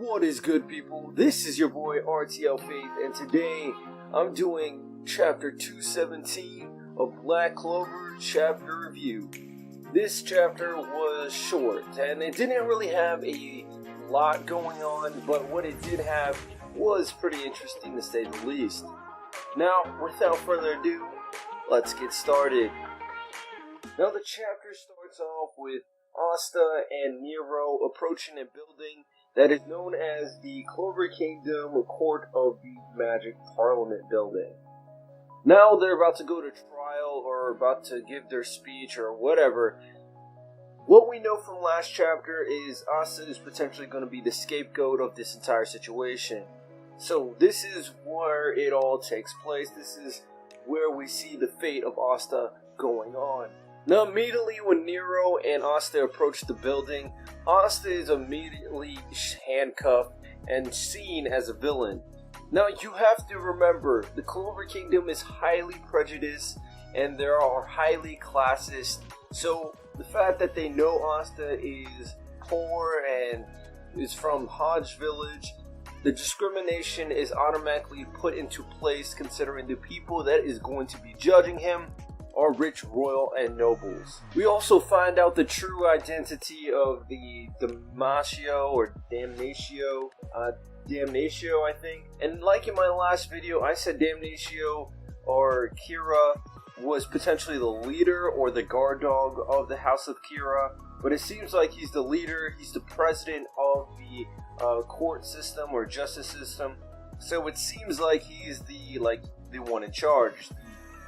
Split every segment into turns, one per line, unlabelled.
What is good, people? This is your boy RTL Faith, and today I'm doing chapter 217 of Black Clover chapter review. This chapter was short, and it didn't really have a lot going on, but what it did have was pretty interesting to say the least. Now, without further ado, let's get started. Now the chapter starts off with Asta and Nero approaching a building that is known as the Clover Kingdom Court of the Magic Parliament building. Now they're about to go to trial or about to give their speech or whatever. What we know from last chapter is Asta is potentially going to be the scapegoat of this entire situation. So this is where it all takes place. This is where we see the fate of Asta going on. Now immediately when Nero and Asta approach the building, Asta is immediately handcuffed and seen as a villain. Now you have to remember, the Clover Kingdom is highly prejudiced and there are highly classist, so the fact that they know Asta is poor and is from Hodge Village, the discrimination is automatically put into place considering the people that is going to be judging him are rich, royal, and nobles. We also find out the true identity of the Damnatio or Damnatio, I think. And like in my last video, I said Damnatio or Kira was potentially the leader or the guard dog of the House of Kira, but it seems like he's the leader, he's the president of the court system or justice system. So it seems like he's the one in charge, the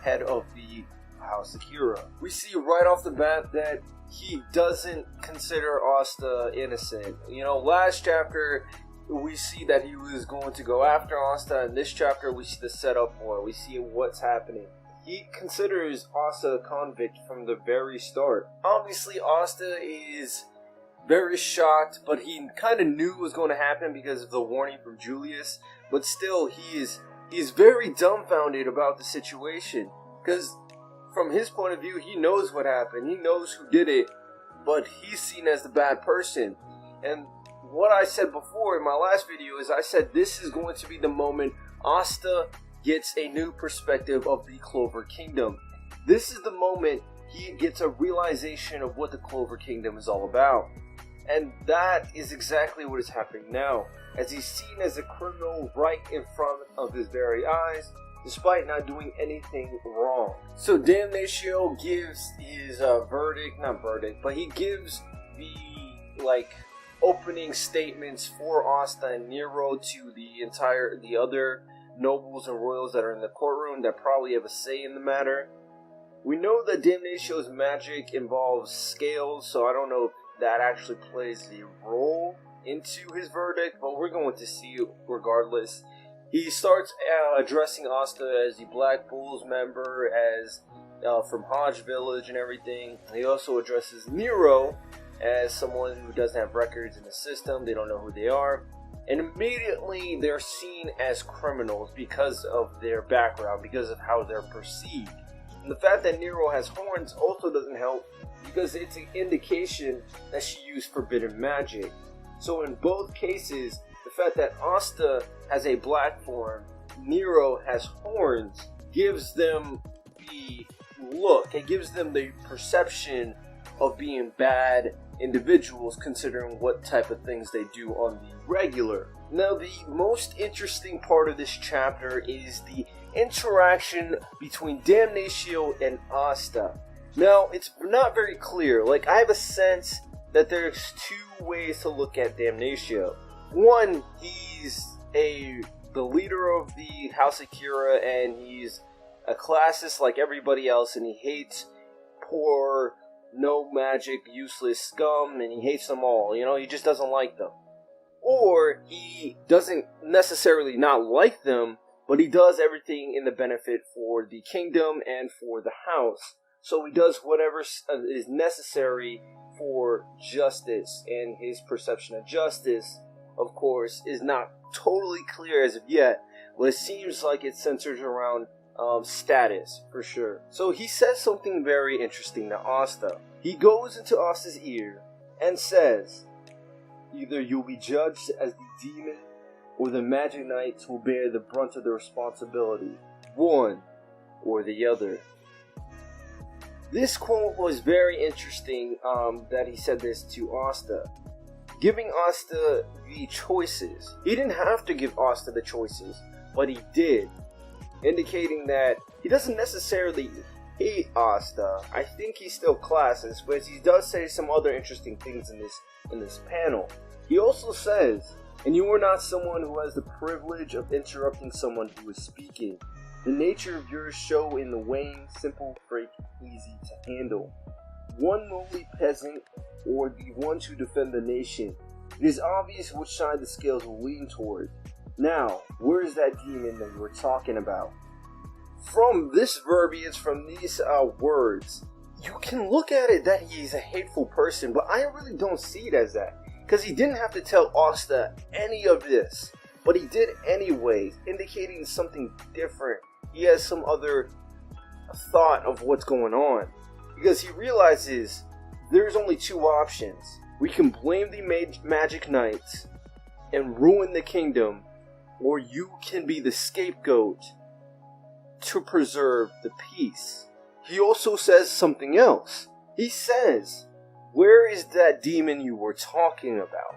head of the House of Kira. We see right off the bat that he doesn't consider Asta innocent. You know, last chapter we see that he was going to go after Asta, and this chapter we see the setup for it. We see what's happening. He considers Asta a convict from the very start. Obviously, Asta is very shocked, but he kind of knew it was going to happen because of the warning from Julius. But still, he's very dumbfounded about the situation, because from his point of view, he knows what happened. He knows who did it, but he's seen as the bad person. And what I said before in my last video is I said this is going to be the moment Asta gets a new perspective of the Clover Kingdom. This is the moment he gets a realization of what the Clover Kingdom is all about. And that is exactly what is happening now, as he's seen as a criminal right in front of his very eyes, despite not doing anything wrong. So Damnatio gives his he gives the opening statements for Asta and Nero to the other nobles and royals that are in the courtroom that probably have a say in the matter. We know that Damnatio's magic involves scales, so I don't know if that actually plays a role into his verdict, but we're going to see regardless. He starts addressing Asta as the Black Bulls member, as from Hodge Village and everything. He also addresses Nero as someone who doesn't have records in the system. They don't know who they are. And immediately they're seen as criminals because of their background, because of how they're perceived. And the fact that Nero has horns also doesn't help, because it's an indication that she used forbidden magic. So in both cases, the fact that Asta has a black form, Nero has horns, gives them the look, it gives them the perception of being bad individuals considering what type of things they do on the regular. Now the most interesting part of this chapter is the interaction between Damnatio and Asta. Now it's not very clear, I have a sense that there's two ways to look at Damnatio. One, he's the leader of the House of Kira, and he's a classist like everybody else, and he hates poor, no magic, useless scum, and he hates them all. You know, he just doesn't like them. Or he doesn't necessarily not like them, but he does everything in the benefit for the kingdom and for the house. So he does whatever is necessary for justice, and his perception of justice, of course, is not totally clear as of yet, but it seems like it centers around status, for sure. So he says something very interesting to Asta. He goes into Asta's ear and says, Either you'll be judged as the demon, or the magic knights will bear the brunt of the responsibility. One or the other. This quote was very interesting, that he said this to Asta. Giving Asta the choices. He didn't have to give Asta the choices, but he did. Indicating that he doesn't necessarily hate Asta. I think he's still classist, but he does say some other interesting things in this panel. He also says, and you are not someone who has the privilege of interrupting someone who is speaking. The nature of yours show in the weighing, simple, frank, easy to handle. One lowly peasant, or the ones who defend the nation. It is obvious which side the scales will lean toward. Now, where is that demon that you were talking about? From this verbiage, from these words, you can look at it that he's a hateful person, but I really don't see it as that. Because he didn't have to tell Asta any of this, but he did anyways, indicating something different. He has some other thought of what's going on. Because he realizes there's only two options. We can blame the magic knights and ruin the kingdom, or you can be the scapegoat to preserve the peace. He also says something else. He says, where is that demon you were talking about?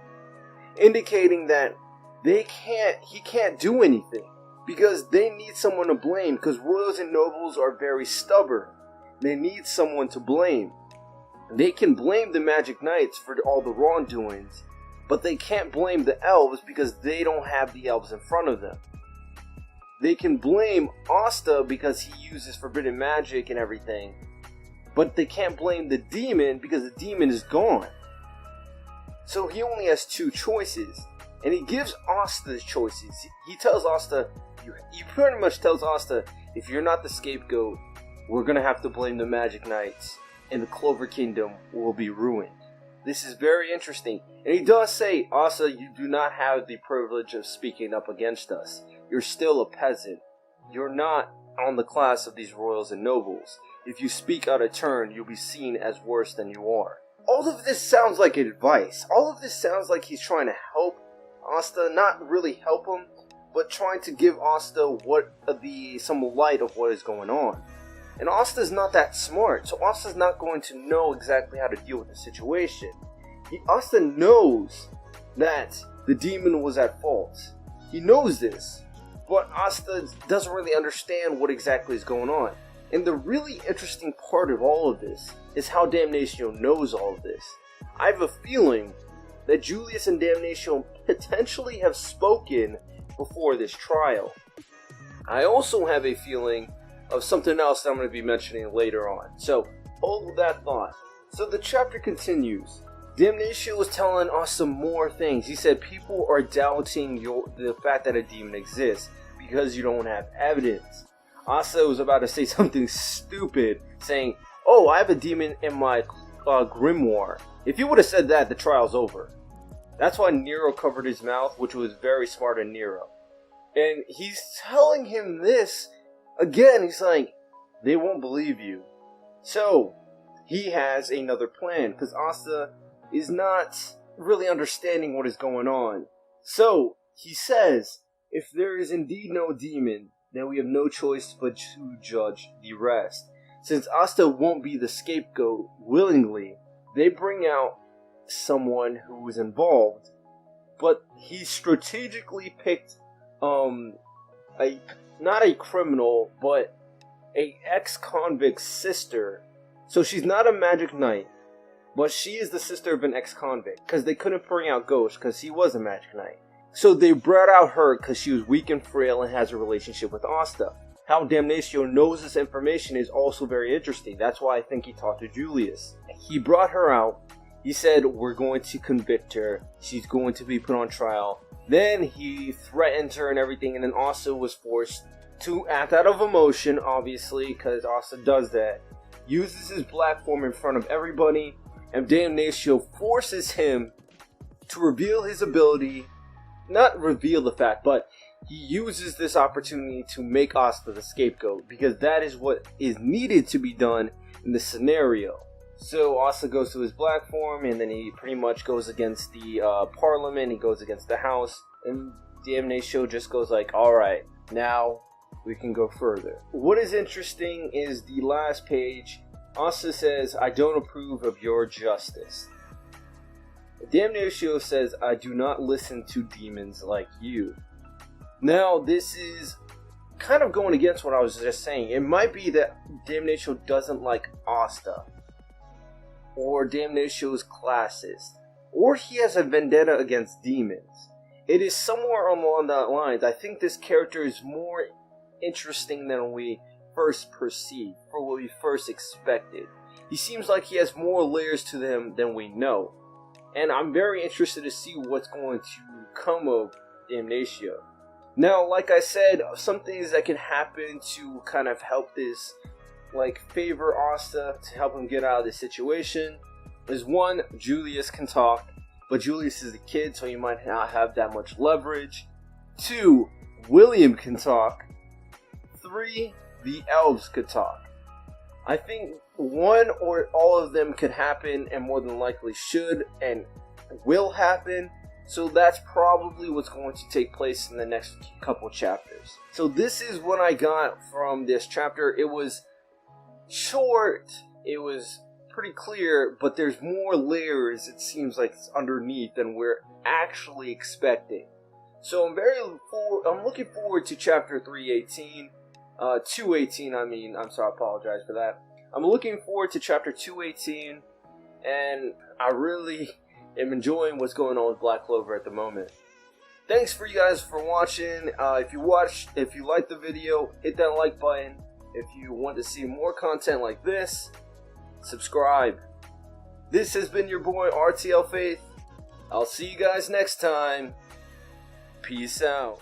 Indicating that he can't do anything. Because they need someone to blame, because royals and nobles are very stubborn. They need someone to blame. They can blame the magic knights for all the wrongdoings, but they can't blame the elves because they don't have the elves in front of them. They can blame Asta because he uses forbidden magic and everything, but they can't blame the demon because the demon is gone. So he only has two choices, and he gives Asta the choices. He tells Asta, he pretty much tells Asta, if you're not the scapegoat, we're gonna have to blame the magic knights, and the Clover Kingdom will be ruined. This is very interesting. And he does say, Asta, you do not have the privilege of speaking up against us. You're still a peasant. You're not on the class of these royals and nobles. If you speak out of turn, you'll be seen as worse than you are. All of this sounds like advice. All of this sounds like he's trying to help Asta, not really help him, but trying to give Asta some light of what is going on. And Asta's not that smart, so Asta's not going to know exactly how to deal with the situation. Asta knows that the demon was at fault. He knows this, but Asta doesn't really understand what exactly is going on. And the really interesting part of all of this is how Damnatio knows all of this. I have a feeling that Julius and Damnatio potentially have spoken before this trial. I also have a feeling of something else that I'm going to be mentioning later on. So, hold that thought. So the chapter continues. Damnatio was telling us some more things. He said people are doubting the fact that a demon exists because you don't have evidence. Asta was about to say something stupid, saying, oh, I have a demon in my grimoire. If he would have said that, the trial's over. That's why Nero covered his mouth, which was very smart of Nero. And he's telling him this. Again, he's like, they won't believe you. So, he has another plan, because Asta is not really understanding what is going on. So, he says, if there is indeed no demon, then we have no choice but to judge the rest. Since Asta won't be the scapegoat willingly, they bring out someone who was involved, but he strategically picked not a criminal, but a ex-convict's sister. So she's not a magic knight, but she is the sister of an ex-convict, because they couldn't bring out Ghost because he was a magic knight. So they brought out her because she was weak and frail and has a relationship with Asta. How Damnatio knows this information is also very interesting. That's why I think he talked to Julius. He brought her out. He said, we're going to convict her. She's going to be put on trial. Then he threatened her and everything, and then Asta was forced to act out of emotion, obviously, because Asta does that. Uses his black form in front of everybody, and Damnatio forces him to reveal his ability. Not reveal the fact, but he uses this opportunity to make Asta the scapegoat, because that is what is needed to be done in this scenario. So Asta goes to his black form, and then he pretty much goes against the Parliament. He goes against the House, and Damnatio just goes like, "All right, now we can go further." What is interesting is the last page. Asta says, "I don't approve of your justice." Damnatio says, "I do not listen to demons like you." Now, this is kind of going against what I was just saying. It might be that Damnatio doesn't like Asta, or Damnatio is classist, or he has a vendetta against demons. It is somewhere along that lines. I think this character is more interesting than we first perceived, for what we first expected. He seems like he has more layers to him than we know, and I'm very interested to see what's going to come of Damnatio. Now, like I said, some things that can happen to kind of help this, like, favor Asta, to help him get out of this situation, is one, Julius can talk, but Julius is a kid, so he might not have that much leverage. 2, William can talk. 3, the elves could talk. I think one or all of them could happen, and more than likely should and will happen. So that's probably what's going to take place in the next couple chapters. So this is what I got from this chapter. It was short, it was pretty clear, but there's more layers, it seems like, underneath than we're actually expecting. So I'm looking forward to chapter 318. 218, I'm sorry, I apologize for that. I'm looking forward to chapter 218, and I really am enjoying what's going on with Black Clover at the moment. Thanks for you guys for watching. If you liked the video, hit that like button. If you want to see more content like this, subscribe. This has been your boy RTL Faith. I'll see you guys next time. Peace out.